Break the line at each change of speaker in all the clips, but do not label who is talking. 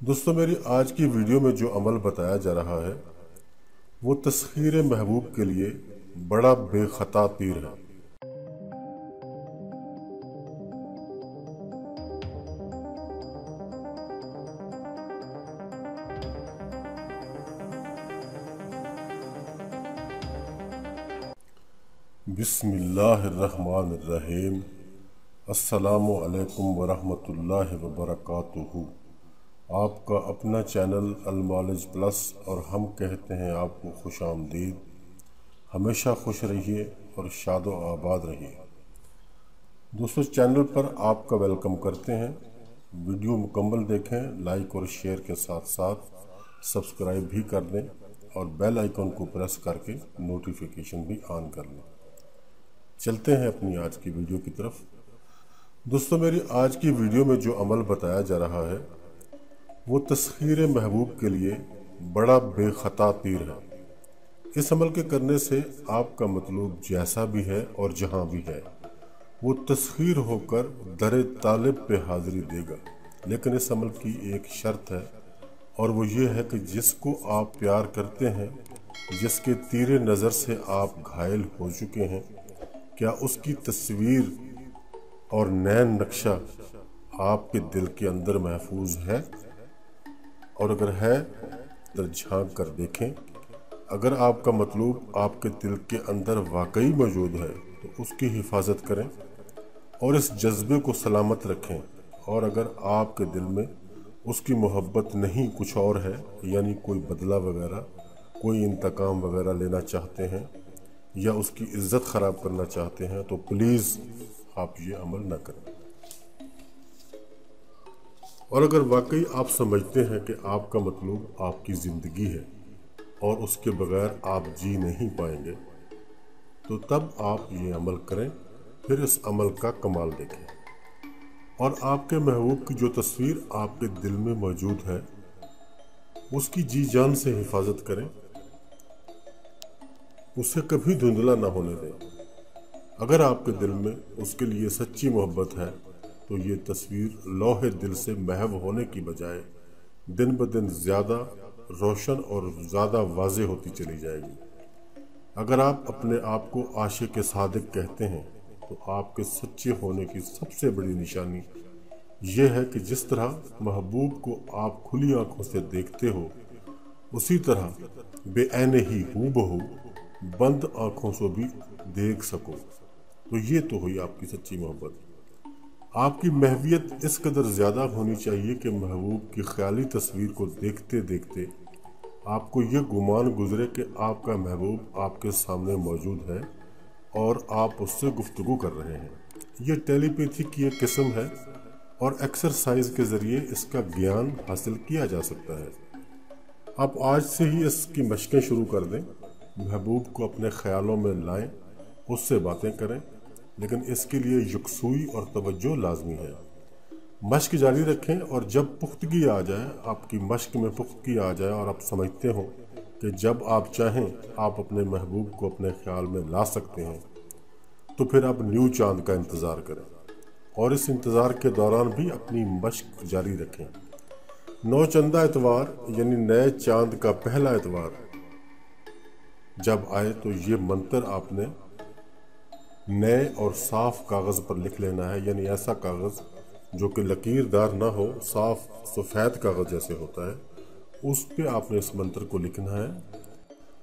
दोस्तों, मेरी आज की वीडियो में जो अमल बताया जा रहा है वो तस्खीर महबूब के लिए बड़ा बेखता तीर है। बिस्मिल्लाहिर्रहमानिर्रहीम। अस्सलामु अलैकुम वरहमतुल्लाहि वबरकातुहू। आपका अपना चैनल अलमौलेज प्लस और हम कहते हैं आपको खुश आमदीद। हमेशा खुश रहिए और शादो आबाद रहिए। दोस्तों, चैनल पर आपका वेलकम करते हैं। वीडियो मुकम्मल देखें, लाइक और शेयर के साथ साथ सब्सक्राइब भी कर दें और बेल आइकन को प्रेस करके नोटिफिकेशन भी ऑन कर लें। चलते हैं अपनी आज की वीडियो की तरफ। दोस्तों, मेरी आज की वीडियो में जो अमल बताया जा रहा है वो तस्खीर महबूब के लिए बड़ा बेखता तीर है। इस अमल के करने से आपका मतलूब जैसा भी है और जहां भी है वो तस्खीर होकर दर तालिब पे हाजिरी देगा। लेकिन इस अमल की एक शर्त है और वो ये है कि जिसको आप प्यार करते हैं, जिसके तीरे नज़र से आप घायल हो चुके हैं, क्या उसकी तस्वीर और नैन नक्शा आपके दिल के अंदर महफूज है? और अगर है तो झांक कर देखें। अगर आपका मतलूब आपके दिल के अंदर वाकई मौजूद है तो उसकी हिफाजत करें और इस जज्बे को सलामत रखें। और अगर आपके दिल में उसकी मोहब्बत नहीं, कुछ और है, यानी कोई बदला वगैरह, कोई इंतकाम वगैरह लेना चाहते हैं या उसकी इज्जत ख़राब करना चाहते हैं, तो प्लीज़ आप ये अमल न करें। और अगर वाकई आप समझते हैं कि आपका मतलूब आपकी ज़िंदगी है और उसके बगैर आप जी नहीं पाएंगे, तो तब आप ये अमल करें। फिर इस अमल का कमाल देखें और आपके महबूब की जो तस्वीर आपके दिल में मौजूद है उसकी जी जान से हिफाजत करें। उसे कभी धुंधला ना होने दें। अगर आपके दिल में उसके लिए सच्ची मोहब्बत है तो ये तस्वीर लौहे दिल से महव होने की बजाय दिन ब दिन ज़्यादा रोशन और ज़्यादा वाज़ेह होती चली जाएगी। अगर आप अपने आप को आशिक़ सादिक कहते हैं तो आपके सच्चे होने की सबसे बड़ी निशानी ये है कि जिस तरह महबूब को आप खुली आंखों से देखते हो, उसी तरह बेऐने ही हूबहू बंद आंखों से भी देख सको। तो ये तो हुई आपकी सच्ची मोहब्बत। आपकी महवियत इस कदर ज़्यादा होनी चाहिए कि महबूब की ख्याली तस्वीर को देखते देखते आपको ये गुमान गुजरे कि आपका महबूब आपके सामने मौजूद है और आप उससे गुफ्तगू कर रहे हैं। ये टेलीपैथी की एक किस्म है और एक्सरसाइज के ज़रिए इसका ज्ञान हासिल किया जा सकता है। आप आज से ही इसकी मशक़ें शुरू कर दें। महबूब को अपने ख़यालों में लाएं, उससे बातें करें, लेकिन इसके लिए यकसुई और तवज्जो लाजमी है। मश्क जारी रखें और जब पुख्तगी आ जाए, आपकी मश्क में पुख्तगी आ जाए और आप समझते हो कि जब आप चाहें आप अपने महबूब को अपने ख्याल में ला सकते हैं, तो फिर आप न्यू चांद का इंतज़ार करें और इस इंतज़ार के दौरान भी अपनी मश्क जारी रखें। नौचंदा एतवार यानी नए चांद का पहला एतवार जब आए तो ये मंत्र आपने नए और साफ कागज़ पर लिख लेना है। यानी ऐसा कागज़ जो कि लकीरदार ना हो, साफ सफ़ेद कागज़ जैसे होता है, उस पे आपने इस मंत्र को लिखना है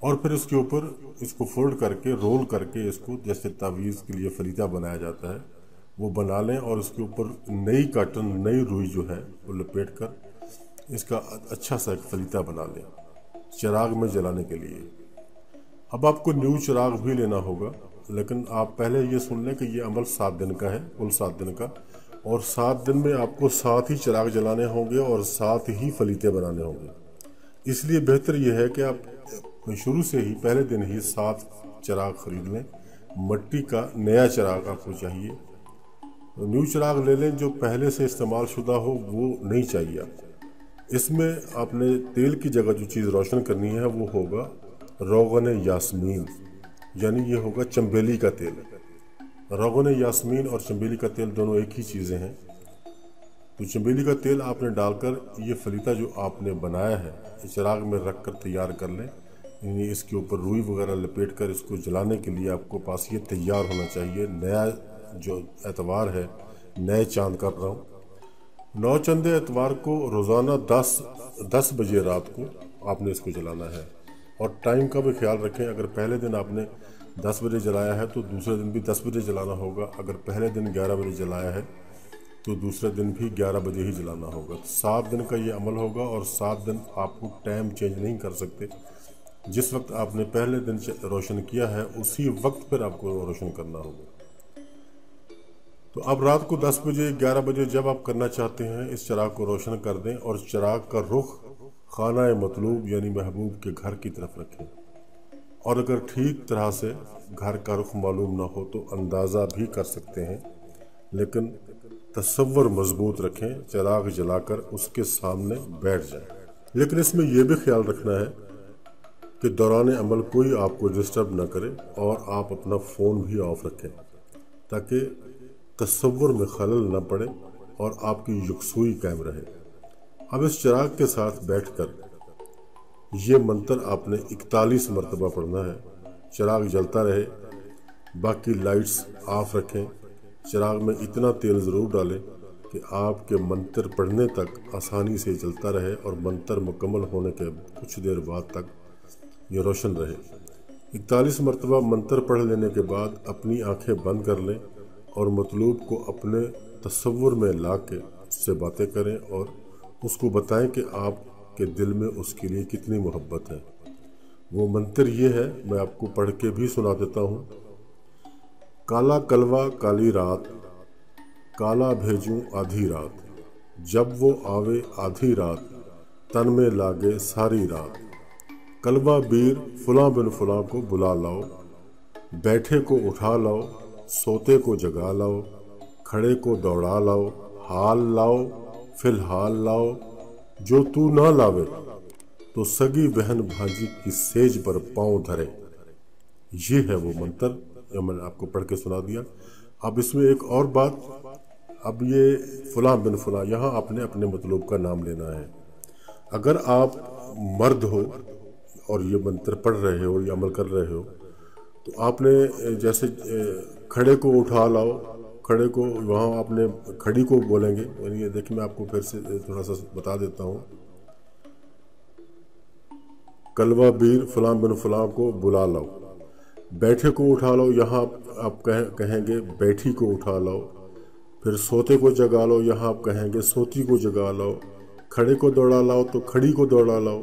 और फिर इसके ऊपर इसको फोल्ड करके, रोल करके, इसको जैसे तावीज़ के लिए फरीदा बनाया जाता है वो बना लें और इसके ऊपर नई काटन, नई रुई जो है वो लपेट कर इसका अच्छा सा एक फरीदा बना लें चिराग में जलाने के लिए। अब आपको न्यू चिराग भी लेना होगा, लेकिन आप पहले ये सुन लें कि ये अमल 7 दिन का है, कुल 7 दिन का, और 7 दिन में आपको 7 ही चिराग जलाने होंगे और 7 ही फलीते बनाने होंगे। इसलिए बेहतर यह है कि आप शुरू से ही पहले दिन ही 7 चिराग खरीद लें। मिट्टी का नया चिराग आपको चाहिए। न्यू चिराग ले लें, जो पहले से इस्तेमाल शुदा हो वो नहीं चाहिए आपको। इसमें आपने तेल की जगह जो चीज़ रोशन करनी है वो होगा रोगन यास्मीन, यानी ये होगा चंबेली का तेल। रोगन यास्मीन और चंबेली का तेल दोनों एक ही चीज़ें हैं। तो चमेली का तेल आपने डालकर ये फलीता जो आपने बनाया है इस चिराग में रख कर तैयार कर लें। यानी इसके ऊपर रुई वगैरह लपेट कर इसको जलाने के लिए आपको पास ये तैयार होना चाहिए। नया जो एतवार है, नए चांद का रंग, नौचंदे एतवार को रोज़ाना 10 बजे रात को आपने इसको जलाना है। और टाइम का भी ख्याल रखें, अगर पहले दिन आपने 10 बजे जलाया है तो दूसरे दिन भी 10 बजे जलाना होगा। अगर पहले दिन 11 बजे जलाया है तो दूसरे दिन भी 11 बजे ही जलाना होगा। 7 दिन का ये अमल होगा और 7 दिन आपको टाइम चेंज नहीं कर सकते। जिस वक्त आपने पहले दिन रोशन किया है उसी वक्त पर आपको रोशन करना होगा। तो अब रात को 10 बजे 11 बजे जब आप करना चाहते हैं इस चिराग को रोशन कर दें और चिराग का रुख खाना मतलूब यानी महबूब के घर की तरफ रखें। और अगर ठीक तरह से घर का रुख मालूम ना हो तो अंदाज़ा भी कर सकते हैं, लेकिन तसव्वुर मजबूत रखें, चिराग जलाकर उसके सामने बैठ जाए। लेकिन इसमें यह भी ख्याल रखना है कि दौरान अमल कोई आपको डिस्टर्ब ना करे और आप अपना फ़ोन भी ऑफ रखें ताकि तसव्वुर में खलल न पड़े और आपकी यकसुई कायम रहे। अब इस चिराग के साथ बैठकर ये मंत्र आपने 41 मरतबा पढ़ना है। चिराग जलता रहे, बाकी लाइट्स ऑफ रखें। चिराग में इतना तेल ज़रूर डालें कि आपके मंत्र पढ़ने तक आसानी से जलता रहे और मंत्र मुकम्मल होने के कुछ देर बाद तक ये रोशन रहे। 41 मरतबा मंत्र पढ़ लेने के बाद अपनी आंखें बंद कर लें और मतलूब को अपने तसव्वुर में ला के उससे बातें करें और उसको बताएं कि आपके दिल में उसके लिए कितनी मोहब्बत है। वो मंत्र ये है, मैं आपको पढ़ के भी सुना देता हूँ। काला कलवा काली रात, काला भेजूं आधी रात, जब वो आवे आधी रात, तन में लागे सारी रात। कलवा बीर फुला बिन फुला को बुला लाओ, बैठे को उठा लाओ, सोते को जगा लाओ, खड़े को दौड़ा लाओ, हाल लाओ फिलहाल लाओ, जो तू ना लावे तो सगी बहन भांजी की सेज पर पांव धरे। ये है वो मंत्र जो मैंने आपको पढ़ के सुना दिया। अब इसमें एक और बात, अब ये फुला बिन फुला, यहाँ आपने अपने मतलूब का नाम लेना है। अगर आप मर्द हो और ये मंत्र पढ़ रहे हो या अमल कर रहे हो तो आपने जैसे खड़े को उठा लाओ, खड़े को वहाँ आपने खड़ी को बोलेंगे। यानी ये देखिए मैं आपको फिर से थोड़ा सा बता देता हूँ। कलवा बीर फलां बिन फलां को बुला लाओ, बैठे को उठा लो, यहाँ आप कहेंगे बैठी को उठा लाओ। फिर सोते को जगा लो, यहाँ आप कहेंगे सोती को जगा लाओ। खड़े को दौड़ा लाओ तो खड़ी को दौड़ा लाओ,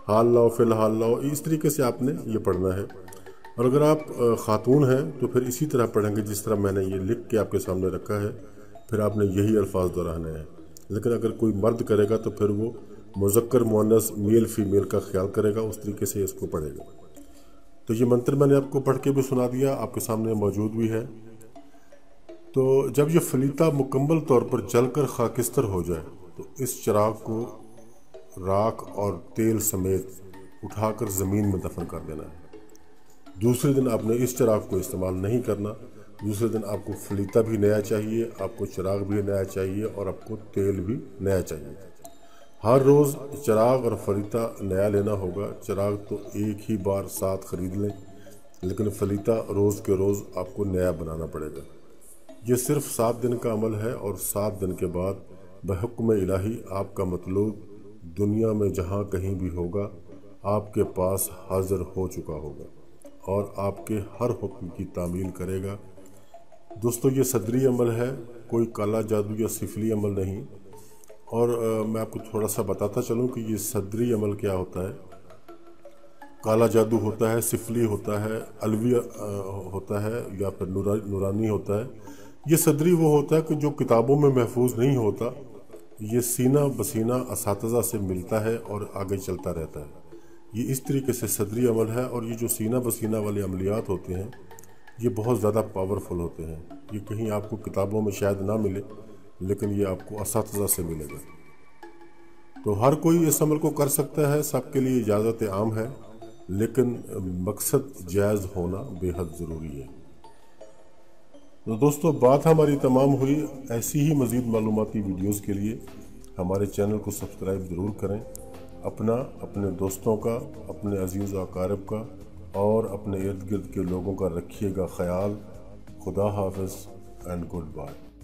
हाल लाओ फिलहाल लाओ। इस तरीके से आपने ये पढ़ना है। और अगर आप खातून हैं तो फिर इसी तरह पढ़ेंगे जिस तरह मैंने ये लिख के आपके सामने रखा है, फिर आपने यही अल्फाज दोहराने हैं। लेकिन अगर कोई मर्द करेगा तो फिर वो मुज़क्कर मुअन्नस मेल फीमेल का ख्याल करेगा, उस तरीके से इसको पढ़ेगा। तो ये मंत्र मैंने आपको पढ़ के भी सुना दिया, आपके सामने मौजूद भी है। तो जब ये फलीता मुकम्मल तौर पर जलकर खाकिस्तर हो जाए तो इस चिराग को राख और तेल समेत उठाकर ज़मीन में दफन कर देना है। दूसरे दिन आपने इस चिराग को इस्तेमाल नहीं करना। दूसरे दिन आपको फलीता भी नया चाहिए, आपको चिराग भी नया चाहिए और आपको तेल भी नया चाहिए। हर रोज़ चिराग और फलीता नया लेना होगा। चिराग तो एक ही बार साथ ख़रीद लें, लेकिन फलीता रोज़ के रोज़ आपको नया बनाना पड़ेगा। ये सिर्फ 7 दिन का अमल है और 7 दिन के बाद बहुक्म इलाही आपका मतलूब दुनिया में जहाँ कहीं भी होगा आपके पास हाजिर हो चुका होगा और आपके हर हुक्म की तामील करेगा। दोस्तों ये सदरी अमल है, कोई काला जादू या सिफली अमल नहीं। और मैं आपको थोड़ा सा बताता चलूँ कि ये सदरी अमल क्या होता है। काला जादू होता है, सिफली होता है, अलवी होता है या फिर नूरानी होता है। ये सदरी वो होता है कि जो किताबों में महफूज नहीं होता, ये सीना बसीना असातिज़ा से मिलता है और आगे चलता रहता है। ये इस तरीके से सदरी अमल है। और ये जो सीना बसीना वाले अमलियात होते हैं ये बहुत ज़्यादा पावरफुल होते हैं। ये कहीं आपको किताबों में शायद ना मिले, लेकिन ये आपको असातिज़ा से मिलेगा। तो हर कोई इस अमल को कर सकता है, सबके लिए इजाज़त आम है, लेकिन मकसद जायज़ होना बेहद ज़रूरी है। تو دوستوں بات ہماری تمام ہوئی، ایسی ہی مزید معلوماتی ویڈیوز کے لیے ہمارے چینل کو سبسکرائب ضرور کریں۔ اپنا، اپنے دوستوں کا، اپنے عزیز و اقارب کا اور اپنے ارد گرد کے لوگوں کا رکھیے گا خیال۔ خدا حافظ اینڈ گڈ بائے۔